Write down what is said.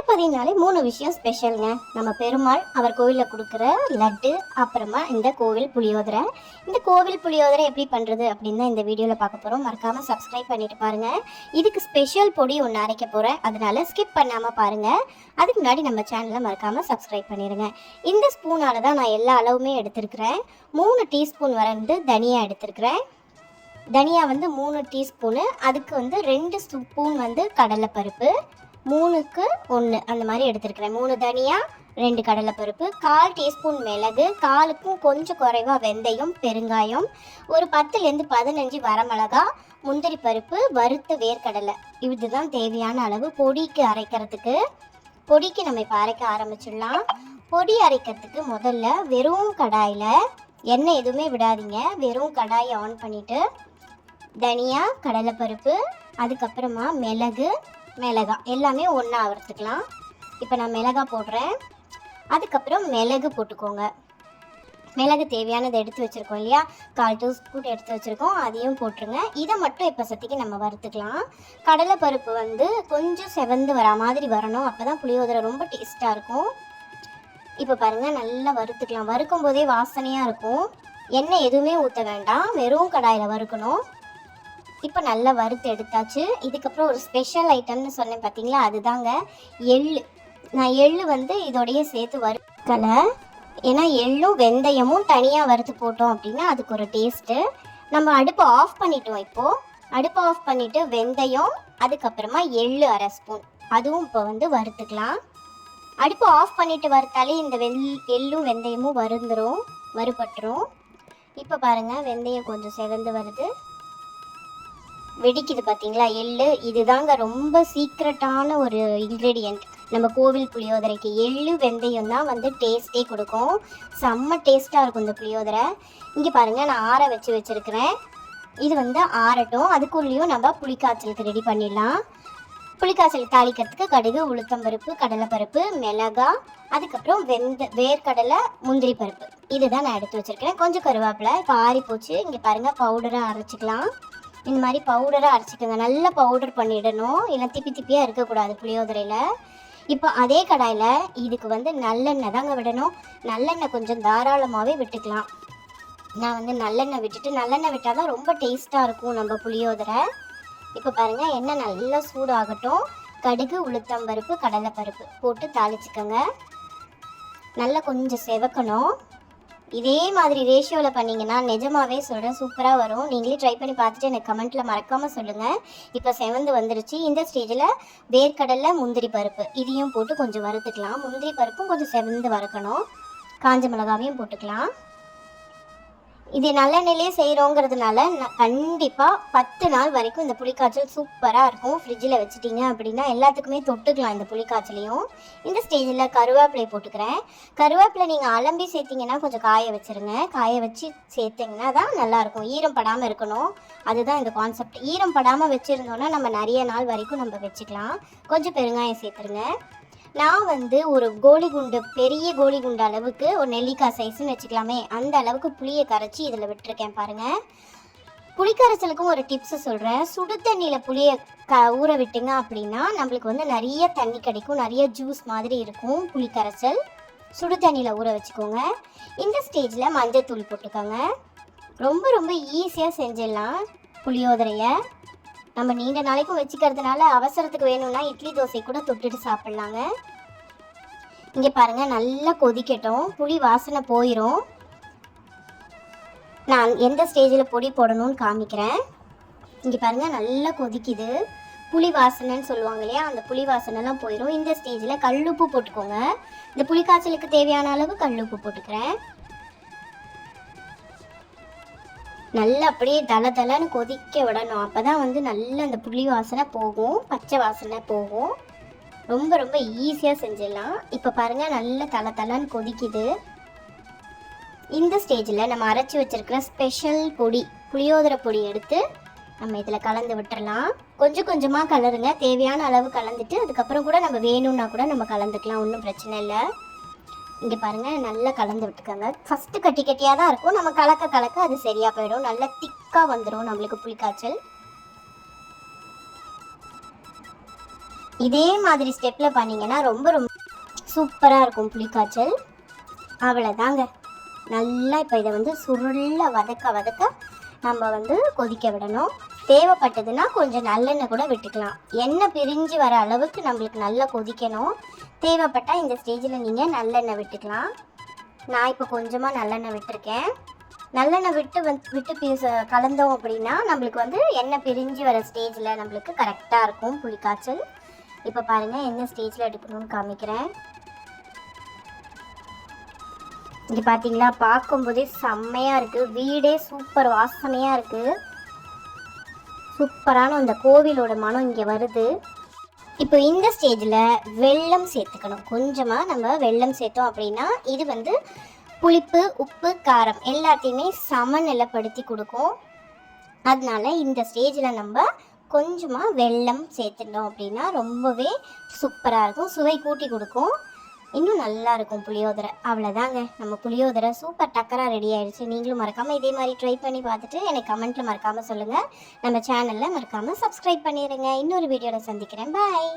திருப்பதினாலே 3 விஷயம் ஸ்பெஷலுங்க. நம்ம பெருமாள் அவர் கோவிலில் கொடுக்குற லட்டு, அப்புறமா இந்த கோவில் புளியோதரை. இந்த கோவில் புளியோதரை எப்படி பண்ணுறது அப்படின்னு தான் இந்த வீடியோவில் பார்க்க போகிறோம். மறக்காமல் சப்ஸ்கிரைப் பண்ணிட்டு பாருங்கள். இதுக்கு ஸ்பெஷல் பொடி ஒன்று அரைக்க போகிறேன், அதனால ஸ்கிப் பண்ணாமல் பாருங்கள். அதுக்கு முன்னாடி நம்ம சேனலை மறக்காமல் சப்ஸ்கிரைப் பண்ணிடுங்க. இந்த ஸ்பூனால் தான் நான் எல்லா அளவுமே எடுத்துருக்கிறேன். 3 டீஸ்பூன் வந்து தனியா எடுத்துருக்கிறேன். தனியா 3 டீஸ்பூனு, அதுக்கு 2 ஸ்பூன் கடலைப்பருப்பு, 3க்கு 1 அந்த மாதிரி எடுத்துருக்கிறேன். 3 தனியா 2 கடலைப்பருப்பு, 1/4 டீஸ்பூன் மிளகு, 1/4க்கும் கொஞ்சம் குறைவாக வெந்தயம், பெருங்காயம், ஒரு 10லேருந்து 15 வரமிளகா, முந்திரி பருப்பு, வறுத்த வேர்க்கடலை. இதுதான் தேவையான அளவு பொடிக்கு அரைக்கிறதுக்கு. பொடிக்கு நம்ம இப்போ அரைக்க ஆரம்பிச்சிடலாம். பொடி அரைக்கிறதுக்கு முதல்ல வெறும் கடாயில் எண்ணெய் எதுவுமே விடாதீங்க. வெறும் கடாயை ஆன் பண்ணிவிட்டு தனியா, கடலைப்பருப்பு, அதுக்கப்புறமா மிளகா எல்லாமே ஒன்றா வறுத்துக்கலாம். இப்போ நான் மிளகா போடுறேன். அதுக்கப்புறம் மிளகு போட்டுக்கோங்க. மிளகு தேவையானதை எடுத்து வச்சுருக்கோம் இல்லையா, 1/4 டீஸ்பூன் எடுத்து வச்சுருக்கோம், அதையும் போட்டுருங்க. இதை மட்டும் இப்போ சத்திக்கு நம்ம வறுத்துக்கலாம். கடலைப்பருப்பு கொஞ்சம் செவந்து வரா மாதிரி வரணும், அப்போ தான் புளியோதரை ரொம்ப டேஸ்ட்டாக இருக்கும். இப்போ பாருங்கள், நல்லா வறுத்துக்கலாம். வறுக்கும் போதே வாசனையாக இருக்கும். எண்ணெய் எதுவுமே ஊற்ற வேண்டாம், வெறும் கடாயில் வறுக்கணும். இப்போ நல்லா வறுத்து எடுத்தாச்சு. இதுக்கப்புறம் ஒரு ஸ்பெஷல் ஐட்டம்னு சொன்னேன் பார்த்தீங்களா, அதுதாங்க எள்ளு. நான் எள்ளு இதோடைய சேர்த்து வறுக்கலை, ஏன்னா எள்ளும் வெந்தயமும் தனியாக வறுத்து போட்டோம் அப்படின்னா அதுக்கு ஒரு டேஸ்ட்டு. நம்ம அடுப்பை ஆஃப் பண்ணிட்டோம். இப்போது அடுப்பை ஆஃப் பண்ணிவிட்டு வெந்தயம், அதுக்கப்புறமா எள்ளு 1/2 ஸ்பூன், அதுவும் இப்போ வறுத்துக்கலாம். அடுப்பை ஆஃப் பண்ணிவிட்டு வறுத்தாலே இந்த எள்ளும் வெந்தயமும் வறுபட்டுரும். இப்போ பாருங்கள், வெந்தயம் கொஞ்சம் செவந்து வருது, வெடிக்குது பார்த்தீங்களா எள்ளு. இதுதாங்க ரொம்ப சீக்ரெட்டான ஒரு இன்க்ரீடியண்ட் நம்ம கோவில் புளியோதரைக்கு. எள்ளு வெந்தயம் தான் டேஸ்ட்டே கொடுக்கும். செம்ம டேஸ்ட்டாக இருக்கும் இந்த புளியோதரை. இங்கே பாருங்கள், நான் ஆற வச்சுருக்கிறேன். இது ஆறட்டும். அதுக்குள்ளேயும் நம்ம புளிக்காய்ச்சலுக்கு ரெடி பண்ணிடலாம். புளிக்காய்ச்சல் தாளிக்கிறதுக்கு கடுகு, உளுத்தம்பருப்பு, கடலைப்பருப்பு, மிளகா, அதுக்கப்புறம் வேர்க்கடலை, முந்திரி பருப்பு, இதுதான் நான் எடுத்து வச்சுருக்கிறேன். கொஞ்சம் கருவேப்பிலை. இப்போ ஆறி போச்சு. இங்கே பாருங்கள், பவுடராக அரைச்சிக்கலாம். இந்த மாதிரி பவுடராக அரைச்சிக்கோங்க. நல்லா பவுடர் பண்ணிடணும், இல்லை திப்பியாக இருக்கக்கூடாது புளியோதரையில். இப்போ அதே கடாயில் இதுக்கு நல்லெண்ணெய் தாங்க விடணும். நல்லெண்ணெய் கொஞ்சம் தாராளமாகவே விட்டுக்கலாம். நான் நல்லெண்ணெய் விட்டால் தான் ரொம்ப டேஸ்ட்டாக இருக்கும் நம்ம புளியோதரை. இப்போ பாருங்கள், எண்ணெய் நல்லா சூடாகட்டும். கடுகு, உளுத்தம்பருப்பு, கடலைப்பருப்பு போட்டு தாளிச்சுக்கோங்க. நல்லா கொஞ்சம் செவக்கணும். இதே மாதிரி ரேஷியோவில் பண்ணிங்கன்னா நிஜமாகவே சொல்கிறேன், சூப்பராக வரும். நீங்களே ட்ரை பண்ணி பார்த்துட்டு எனக்கு கமெண்ட்டில் மறக்காமல் சொல்லுங்கள். இப்போ செவந்து வந்துருச்சு. இந்த ஸ்டேஜில் வேர்க்கடலை, முந்திரி பருப்பு இதையும் போட்டு கொஞ்சம் வறுத்துக்கலாம். முந்திரி பருப்பும் கொஞ்சம் செவந்து வறுக்கணும். காஞ்ச மிளகாவையும் போட்டுக்கலாம். இது நல்லெண்ணெயிலே செய்கிறோங்கிறதுனால கண்டிப்பாக 10 நாள் வரைக்கும் இந்த புளிக்காய்ச்சல் சூப்பராக இருக்கும். ஃப்ரிட்ஜில் வச்சுட்டிங்க அப்படின்னா எல்லாத்துக்குமே தொட்டுக்கலாம் இந்த புளிக்காய்ச்சலையும். இந்த ஸ்டேஜில் கருவேப்பிலை போட்டுக்கிறேன். கருவேப்பிலை நீங்கள் அலம்பி சேர்த்திங்கன்னா கொஞ்சம் காய வச்சுருங்க. காய வச்சு சேர்த்திங்கன்னா தான் நல்லாயிருக்கும். ஈரம் படாமல் இருக்கணும், அதுதான் இந்த கான்செப்ட். ஈரம் படாமல் வச்சுருந்தோன்னா நம்ம நிறைய நாள் வரைக்கும் நம்ம வச்சுக்கலாம். கொஞ்சம் பெருங்காயம் சேர்த்துருங்க. நான் ஒரு கோலிகுண்டு, பெரிய கோலிகுண்டு அளவுக்கு, ஒரு நெல்லிக்காய் சைஸ்ன்னு வச்சுக்கலாமே, அந்த அளவுக்கு புளியை கரைச்சி இதில் விட்டுருக்கேன் பாருங்கள். புளிக்கரைச்சலுக்கும் ஒரு டிப்ஸு சொல்கிறேன். சுடு தண்ணியில் புளியை ஊற விட்டுங்க அப்படின்னா நம்மளுக்கு நிறைய தண்ணி கிடைக்கும், நிறைய ஜூஸ் மாதிரி இருக்கும் புளிக்கரைச்சல். சுடு தண்ணியில் ஊற வச்சுக்கோங்க. இந்த ஸ்டேஜில் மஞ்சள் போட்டுக்கோங்க. ரொம்ப ரொம்ப ஈஸியாக செஞ்சிடலாம் புளியோதரையை. நம்ம நீண்ட நாளைக்கும் வச்சுக்கிறதுனால அவசரத்துக்கு வேணும்னா இட்லி தோசை கூட தொட்டுட்டு சாப்பிட்லாங்க. இங்கே பாருங்கள், நல்லா கொதிக்கட்டும். புளி வாசனை போயிடும். நான் எந்த ஸ்டேஜில் பொடி போடணும்னு காமிக்கிறேன். இங்கே பாருங்கள், நல்லா கொதிக்குது. புளி வாசனைன்னு சொல்லுவாங்க இல்லையா, அந்த புளி வாசனைலாம் போயிடும். இந்த ஸ்டேஜில் கல்லுப்பு போட்டுக்கோங்க. இந்த புளிக்காய்ச்சலுக்கு தேவையான அளவு கல்லுப்பு போட்டுக்கிறேன். நல்லா அப்படியே தளன்னு கொதிக்க விடணும். அப்போ தான் நல்லா அந்த புளி வாசனை போகும், பச்சை வாசனை போகும். ரொம்ப ரொம்ப ஈஸியாக செஞ்சிடலாம். இப்போ பாருங்கள், நல்லா தளன்னு கொதிக்குது. இந்த ஸ்டேஜில் நம்ம அரைச்சி வச்சுருக்கிற ஸ்பெஷல் பொடி, புளியோதரை பொடி எடுத்து நம்ம இதில் கலந்து விட்டுறலாம். கொஞ்சம் கொஞ்சமாக கலருங்க, தேவையான அளவு கலந்துட்டு அதுக்கப்புறம் கூட நம்ம வேணும்னா கூட நம்ம கலந்துக்கலாம், ஒன்றும் பிரச்சனை இல்லை. இங்கே பாருங்கள், நல்லா கலந்து விட்டுக்கோங்க. ஃபஸ்ட்டு கட்டி கட்டியாக தான் இருக்கும், நம்ம கலக்க அது சரியாக போயிடும். நல்லா திக்காக வந்துடும் நம்மளுக்கு புளிக்காய்ச்சல். இதே மாதிரி ஸ்டெப்பில் பண்ணிங்கன்னா ரொம்ப ரொம்ப சூப்பராக இருக்கும் புளிக்காய்ச்சல். அவ்வளோதாங்க. நல்லா இப்போ இதை வந்து சுருள வதக்க நம்ம கொதிக்க விடணும். தேவைப்பட்டதுன்னா கொஞ்சம் நல்லெண்ணெய் கூட விட்டுக்கலாம். எண்ணெய் பிரிஞ்சு வர அளவுக்கு நம்மளுக்கு நல்லா கொதிக்கணும். தேவைப்பட்டால் இந்த ஸ்டேஜில் நீங்கள் நல்லெண்ணெய் விட்டுக்கலாம். நான் இப்போ கொஞ்சமாக நல்லெண்ணெய் விட்டுருக்கேன். நல்லெண்ணெய் விட்டு கலந்தோம் அப்படின்னா நம்மளுக்கு எண்ணெய் பிரிஞ்சு வர ஸ்டேஜில் நம்மளுக்கு கரெக்டாக இருக்கும் புளிக்காய்ச்சல். இப்போ பாருங்கள் என்ன ஸ்டேஜில் எடுக்கணும்னு காமிக்கிறேன். இங்கே பார்த்தீங்களா, பார்க்கும்போதே செம்மையாக இருக்குது. வீடே சூப்பர் வாசனையாக இருக்குது. சூப்பரான இந்த கோவிலோட மனம் இங்கே வருது. இப்போ இந்த ஸ்டேஜில் வெல்லம் சேர்த்துக்கணும். கொஞ்சமாக நம்ம வெல்லம் சேர்த்தோம் அப்படின்னா இது புளிப்பு, உப்பு, காரம் எல்லாத்தையுமே சமநிலைப்படுத்தி கொடுக்கும். அதனால இந்த ஸ்டேஜில் நம்ம கொஞ்சமாக வெல்லம் சேர்த்துட்டோம் அப்படின்னா ரொம்பவே சூப்பராக இருக்கும். சுவை கூட்டி கொடுக்கும். இன்னும் நல்லா இருக்கும் புளியோதரை. அவ்வளோதாங்க, நம்ம புளியோதரை சூப்பர் டக்கராக ரெடி ஆகிடுச்சு. நீங்களும் மறக்காமல் இதே மாதிரி ட்ரை பண்ணி பார்த்துட்டு எனக்கு கமெண்ட்டில் மறக்காமல் சொல்லுங்கள். நம்ம சேனலில் மறக்காமல் சப்ஸ்கிரைப் பண்ணிடுங்க. இன்னொரு வீடியோவில் சந்திக்கிறேன். பாய்.